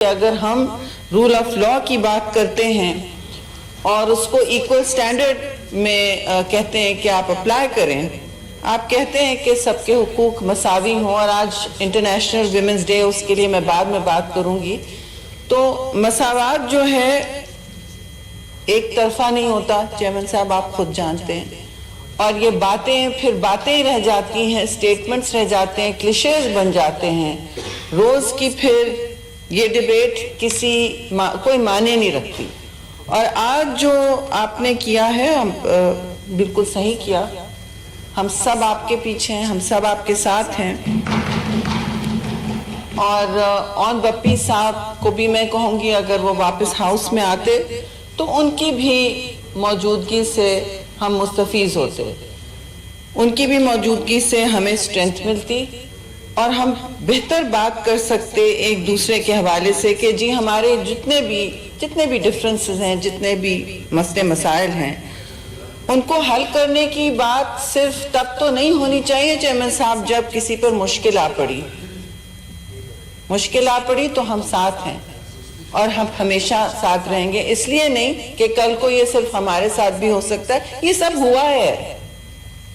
اگر ہم role of law کی بات کرتے ہیں اور اس کو ایکول سٹینڈرڈ میں کہتے ہیں کہ آپ اپلائی کریں، آپ کہتے ہیں کہ سب کے حقوق مساوی ہوں، اور آج انٹرنیشنل ویمنز ڈے، اس کے لیے میں بعد میں بات کروں گی، تو مساوات جو ہے ایک طرفہ نہیں ہوتا، چیئرمین صاحب آپ خود جانتے ہیں، اور یہ باتیں پھر باتیں ہی رہ جاتی ہیں، سٹیٹمنٹس رہ جاتے ہیں، کلیشیز بن جاتے ہیں، روز کی پھر یہ ڈیبیٹ کوئی معنی نہیں رکھتی۔ اور آج جو آپ نے کیا ہے بالکل صحیح کیا، ہم سب آپ کے پیچھے ہیں، ہم سب آپ کے ساتھ ہیں، اور اون بپی صاحب کو بھی میں کہوں گی اگر وہ واپس ہاؤس میں آتے تو ان کی بھی موجودگی سے ہم مستفیض ہوتے، ان کی بھی موجودگی سے ہمیں اسٹرینتھ ملتی اور ہم بہتر بات کر سکتے ایک دوسرے کے حوالے سے کہ جی ہمارے جتنے بھی ڈفرنسز ہیں، جتنے بھی مسئلے مسائل ہیں، ان کو حل کرنے کی بات صرف تب تو نہیں ہونی چاہیے چیئرمین صاحب جب کسی پر مشکل آ پڑی تو ہم ساتھ ہیں اور ہم ہمیشہ ساتھ رہیں گے۔ اس لیے نہیں کہ کل کو یہ صرف ہمارے ساتھ بھی ہو سکتا ہے، یہ سب ہوا ہے،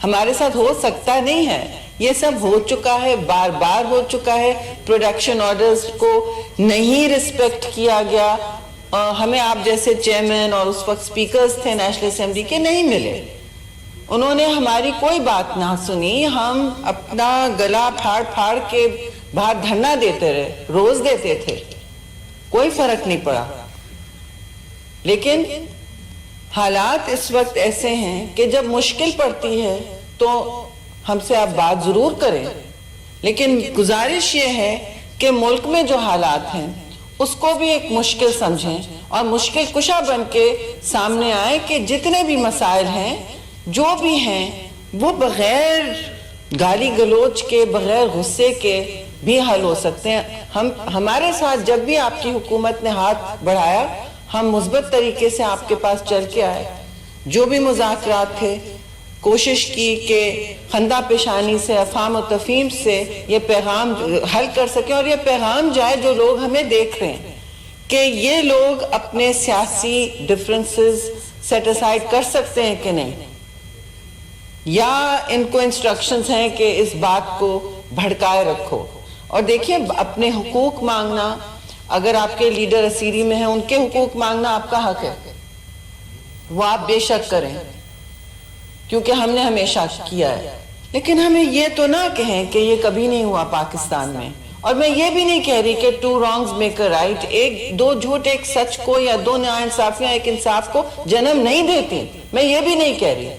ہمارے ساتھ ہو سکتا نہیں ہے، یہ سب ہو چکا ہے، بار بار ہو چکا ہے، پروڈکشن آرڈرز کو نہیں رسپیکٹ کیا گیا، ہمیں آپ جیسے چیئرمین اور اس وقت سپیکرز تھے نیشنل اسمبلی کے نہیں ملے، انہوں نے ہماری کوئی بات نہ سنی، ہم اپنا گلا پھاڑ کے باہر دھرنا دیتے رہے، روز دیتے تھے، کوئی فرق نہیں پڑا۔ لیکن حالات اس وقت ایسے ہیں کہ جب مشکل پڑتی ہے تو ہم سے آپ بات ضرور کریں، لیکن گزارش یہ ہے کہ ملک میں جو حالات ہیں اس کو بھی ایک مشکل سمجھیں اور مشکل کشا بن کے سامنے آئیں کہ جتنے بھی مسائل ہیں جو بھی ہیں وہ بغیر گالی گلوچ کے، بغیر غصے کے بھی حل ہو سکتے ہیں۔ ہمارے ساتھ جب بھی آپ کی حکومت نے ہاتھ بڑھایا، ہم مثبت طریقے سے آپ کے پاس چل کے آئے، جو بھی مذاکرات تھے کوشش کی کہ خندہ پیشانی سے، افہام و تفہیم سے یہ پیغام حل کر سکیں، اور یہ پیغام جائے جو لوگ ہمیں دیکھ رہے ہیں کہ یہ لوگ اپنے سیاسی ڈفرنسز سیٹ اسائیڈ کر سکتے ہیں کہ نہیں، یا ان کو انسٹرکشنز ہیں کہ اس بات کو بھڑکائے رکھو۔ اور دیکھیں اپنے حقوق مانگنا، اگر آپ کے لیڈر اسیری میں ہیں، ان کے حقوق مانگنا آپ کا حق ہے، وہ آپ بے شک کریں کیونکہ ہم نے ہمیشہ کیا ہے، لیکن ہمیں یہ تو نہ کہیں کہ یہ کبھی نہیں ہوا پاکستان میں۔ اور میں یہ بھی نہیں کہہ رہی کہ 2 wrongs make a right، دو جھوٹ ایک سچ کو، یا 2 ناانصافیاں ایک انصاف کو جنم نہیں دیتی، میں یہ بھی نہیں کہہ رہی،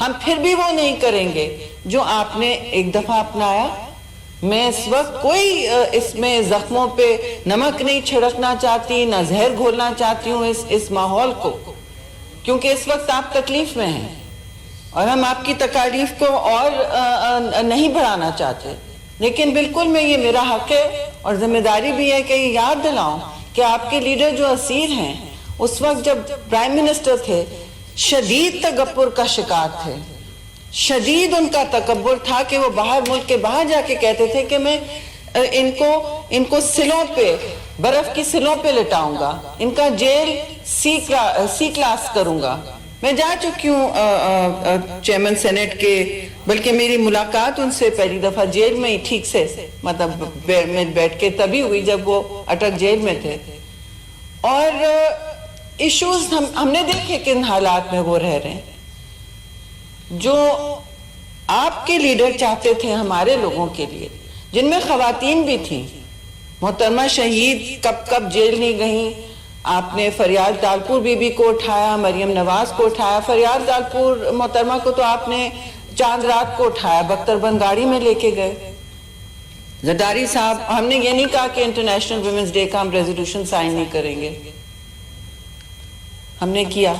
ہم پھر بھی وہ نہیں کریں گے جو آپ نے ایک دفعہ اپنایا۔ میں اس وقت کوئی اس میں زخموں پہ نمک نہیں چھڑکنا چاہتی، نہ زہر گھولنا چاہتی ہوں اس ماحول کو، کیونکہ اس وقت آپ تکلیف میں ہیں اور ہم آپ کی تکالیف کو اور نہیں بڑھانا چاہتے، لیکن بالکل میں یہ میرا حق ہے اور ذمہ داری بھی ہے کہ یہ یاد دلاؤں کہ آپ کے لیڈر جو اسیر ہیں، اس وقت جب پرائم منسٹر تھے شدید تکبر کا شکار تھے، شدید ان کا تکبر تھا کہ وہ ملک کے باہر جا کے کہتے تھے کہ میں ان کو سلوں پہ، برف کی سلوں پہ لٹاؤں گا، ان کا جیل سی کلاس کروں گا۔ میں جا چکی ہوں چیئرمین سینٹ کے، بلکہ میری ملاقات ان سے پہلی دفعہ جیل میں ہی ٹھیک سے مطلب بیٹھ کے تبھی ہوئی جب وہ اٹک جیل میں تھے، اور ایشوز ہم نے دیکھے کن حالات میں وہ رہ رہے ہیں۔ جو آپ کے لیڈر چاہتے تھے ہمارے لوگوں کے لیے، جن میں خواتین بھی تھیں، محترمہ شہید کب جیل نہیں گئیں، آپ نے فریال تالپور بی بی کو اٹھایا، مریم نواز کو اٹھایا، فریال تالپور محترمہ کو تو آپ نے چاند رات کو اٹھایا، بختر بند گاڑی میں لے کے گئے۔ زرداری صاحب، ہم نے یہ نہیں کہا کہ انٹرنیشنل ویمنز ڈے کا ہم ریزولوشن سائن نہیں کریں گے، ہم نے کیا۔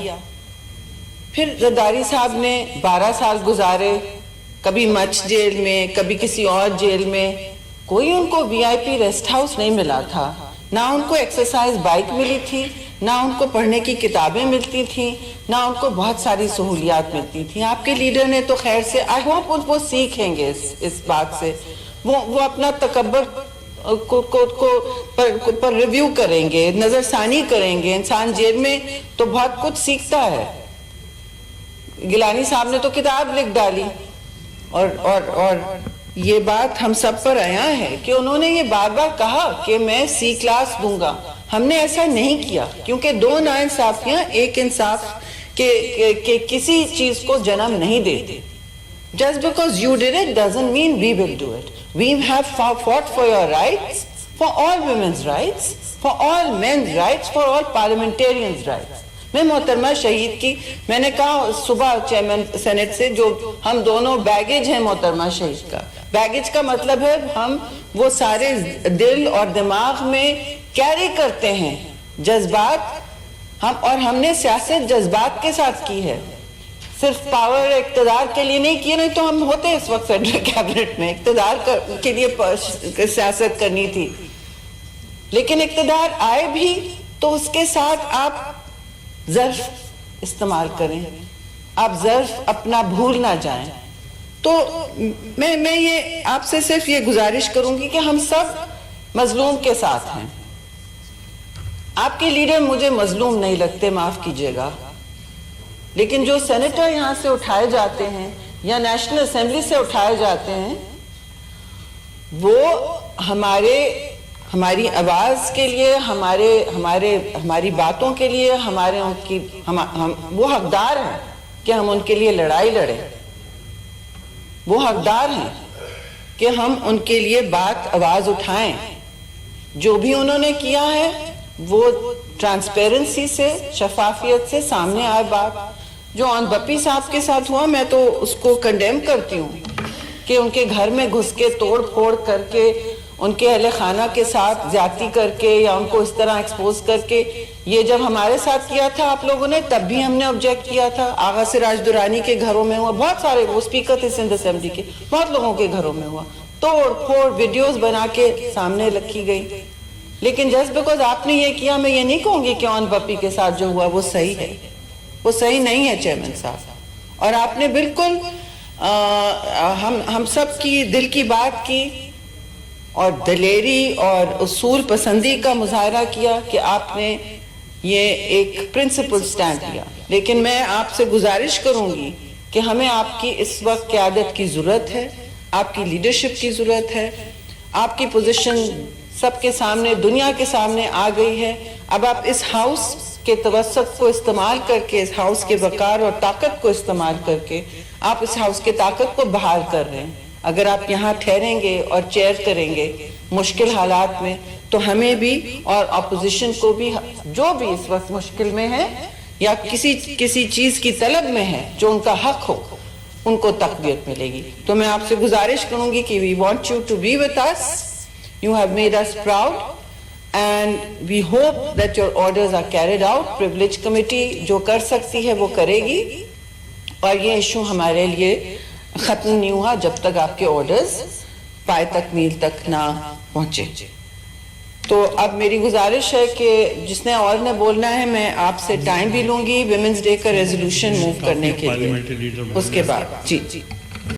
پھر زرداری صاحب نے 12 سال گزارے، کبھی مچ جیل میں، کبھی کسی اور جیل میں، کوئی ان کو وی آئی پی ریسٹ ہاؤس نہیں ملا تھا، نہ ان کو ایکسرسائز بائک ملی تھی، نہ ان کو پڑھنے کی کتابیں ملتی تھیں، نہ ان کو بہت ساری سہولیات ملتی تھیں۔ آپ کے لیڈر نے تو خیر سے، آئی ہوپ وہ سیکھیں گے اس بات سے، وہ اپنا تکبر پر ریویو کریں گے, نظر ثانی کریں گے. انسان جیل میں تو بہت کچھ سیکھتا ہے. گیلانی صاحب نے تو کتاب لکھ ڈالی, اور یہ بات ہم سب پر آیا ہے کہ انہوں نے یہ بار بار کہا کہ میں سی کلاس دوں گا. ہم نے ایسا نہیں کیا, کیونکہ دو ناانصافیاں ایک انصاف کے کسی چیز کو جنم نہیں دیتے. Just because you did it doesn't mean we will do it. We have fought for your rights, for all women's rights, for all men's rights, for all parliamentarians' rights. میں محترمہ شہید کی, میں نے کہا صبح چیئرمین سینٹ سے, جو ہم دونوں بیگیج ہیں محترمہ شہید کا. بیگیج کا مطلب ہے ہم وہ سارے دل اور دماغ میں کیری کرتے ہیں جذبات, اور ہم نے سیاست جذبات کے ساتھ کی ہے, صرف پاور اقتدار کے لیے نہیں کیے, نہیں تو ہم ہوتے اس وقت فیڈرل کیبنٹ میں. اقتدار کے لیے سیاست کرنی تھی, لیکن اقتدار آئے بھی تو اس کے ساتھ آپ ظرف استعمال کریں, آپ ظرف اپنا بھول نہ جائیں. تو میں یہ آپ سے صرف یہ گزارش کروں گی کہ ہم سب مظلوم کے ساتھ ہیں. آپ کے لیڈر مجھے مظلوم نہیں لگتے, معاف کیجیے گا, لیکن جو سینیٹر یہاں سے اٹھائے جاتے ہیں یا نیشنل اسمبلی سے اٹھائے جاتے ہیں, وہ ہماری آواز کے لیے, ہماری باتوں کے لیے, وہ حقدار ہیں کہ ہم ان کے لیے لڑائی لڑیں. وہ حقدار ہیں کہ ہم ان کے لیے آواز اٹھائیں. جو بھی انہوں نے کیا ہے وہ ٹرانسپیرنسی سے, شفافیت سے سامنے آئے. بات جو آن بپی صاحب کے ساتھ ہوا, میں تو اس کو کنڈیم کرتی ہوں کہ ان کے گھر میں گھس کے توڑ پھوڑ کر کے, ان کے اہل خانہ کے ساتھ زیادتی کر کے, یا ان کو اس طرح ایکسپوز کر کے. یہ جب ہمارے ساتھ کیا تھا آپ لوگوں نے, تب بھی ہم نے آبجیکٹ کیا تھا. آغا سراج درانی کے گھروں میں ہوا, بہت سارے, وہ اسپیکر تھے سندھ اسمبلی کے, بہت لوگوں کے گھروں میں ہوا. توڑ پھوڑ ویڈیوز بنا کے سامنے رکھی گئی. لیکن جسٹ بیکاز آپ نے یہ کیا, میں یہ نہیں کہوں گی کہ آن بپی کے ساتھ جو ہوا وہ صحیح ہے. وہ صحیح نہیں ہے چیئرمین صاحب. اور آپ نے بالکل ہم سب کی دل کی بات کی, اور دلیری اور اصول پسندی کا مظاہرہ کیا کہ آپ نے یہ ایک پرنسپل سٹینڈ لیا. لیکن میں آپ سے گزارش کروں گی کہ ہمیں آپ کی اس وقت قیادت کی ضرورت ہے, آپ کی لیڈرشپ کی ضرورت ہے. آپ کی پوزیشن سب کے سامنے, دنیا کے سامنے آ گئی ہے. اب آپ اس ہاؤس کے توسط کو استعمال کر کے, اس ہاؤس کے وقار اور طاقت کو استعمال کر کے آپ اس ہاؤس کے طاقت کو بحال کر رہے ہیں. اگر آپ یہاں ٹھہریں گے اور چیئر کریں گے مشکل حالات میں, تو ہمیں بھی اور اپوزیشن کو بھی, جو بھی اس وقت مشکل میں ہے یا کسی چیز کی طلب میں ہے جو ان کا حق ہو, ان کو تقویت ملے گی. تو میں آپ سے گزارش کروں گی کہ we want you to be with us. You have made us proud and we hope that your orders are carried out. Privilege Committee جو کر سکتی ہے وہ کرے گی, اور یہ ایشو ہمارے لیے ختم نہیں ہوا جب تک آپ کے آرڈرز پائے تکمیل تک نہ پہنچے. تو اب میری گزارش ہے کہ جس نے اور نے بولنا ہے, میں آپ سے ٹائم بھی لوں گی ویمنز ڈے کا ریزولوشن موو کرنے کے لیے اس کے بعد. جی